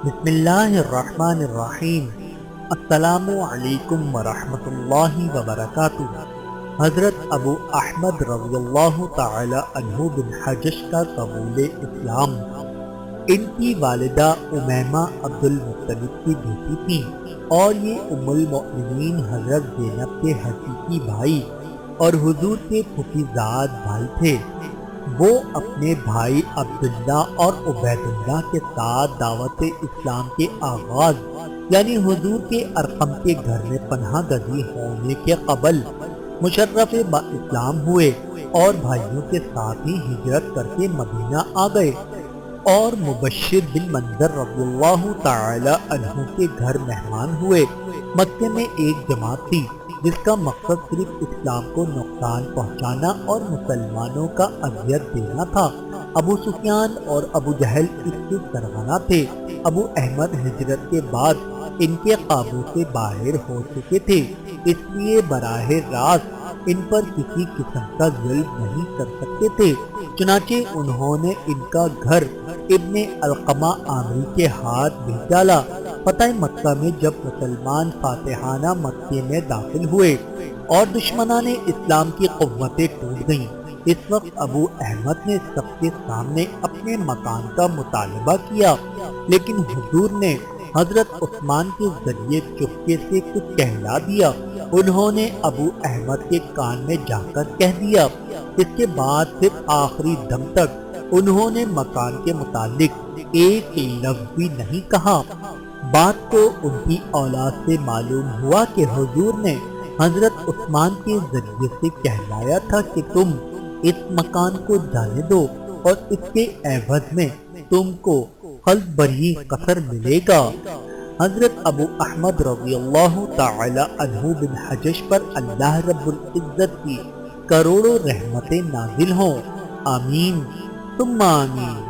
بسم اللہ الرحمن الرحیم۔ السلام علیکم ورحمۃ اللہ وبرکاتہ۔ حضرت ابو احمد رضی اللہ تعالی عنہ بن حجش کا قبول اسلام۔ ان کی والدہ امیمہ عبد المطلب کی بیٹی تھیں اور یہ ام المؤمنین حضرت زینب کے حقیقی بھائی اور حضور کے پھوپھیزاد بھائی تھے۔ وہ اپنے بھائی عبداللہ اور عبید اللہ کے ساتھ دعوت اسلام کے آغاز یعنی حضور کے ارقم کے گھر میں پناہ گزین ہونے کے قبل مشرف با اسلام ہوئے اور بھائیوں کے ساتھ ہی ہجرت کر کے مدینہ آ گئے اور مبشر بن منظر رضی اللہ تعالی عنہ کے گھر مہمان ہوئے۔ مکے میں ایک جماعت تھی جس کا مقصد صرف اسلام کو نقصان پہنچانا اور مسلمانوں کا اذیت دینا تھا۔ ابو سفیان اور ابو جہل اس کے سرغنہ تھے۔ ابو احمد ہجرت کے بعد ان کے قابو سے باہر ہو چکے تھے، اس لیے براہ راست ان پر کسی قسم کا ظلم نہیں کر سکتے تھے۔ چنانچہ انہوں نے ان کا گھر ابن علقمہ عامری کے ہاتھ بھیج ڈالا۔ فتح مکہ میں جب مسلمان فاتحانہ مکے میں داخل ہوئے اور دشمنان اسلام کی قوتیں ٹوٹ گئیں، اس وقت ابو احمد نے سب کے سامنے اپنے مکان کا مطالبہ کیا، لیکن حضور نے حضرت عثمان کے ذریعے چپکے سے کچھ کہلا دیا۔ انہوں نے ابو احمد کے کان میں جا کر کہہ دیا۔ اس کے بعد پھر آخری دم تک انہوں نے مکان کے متعلق ایک لفظ بھی نہیں کہا۔ بات کو ان کی اولاد سے معلوم ہوا کہ حضور نے حضرت عثمان کے ذریعے سے کہلایا تھا کہ تم اس مکان کو جانے دو اور اس کے عوض میں تم کو خلد بری قصر ملے گا۔ حضرت ابو احمد رضی اللہ تعالی عنہ بن حجش پر اللہ رب العزت کی کروڑوں رحمتیں نازل ہوں، آمین ثم آمین۔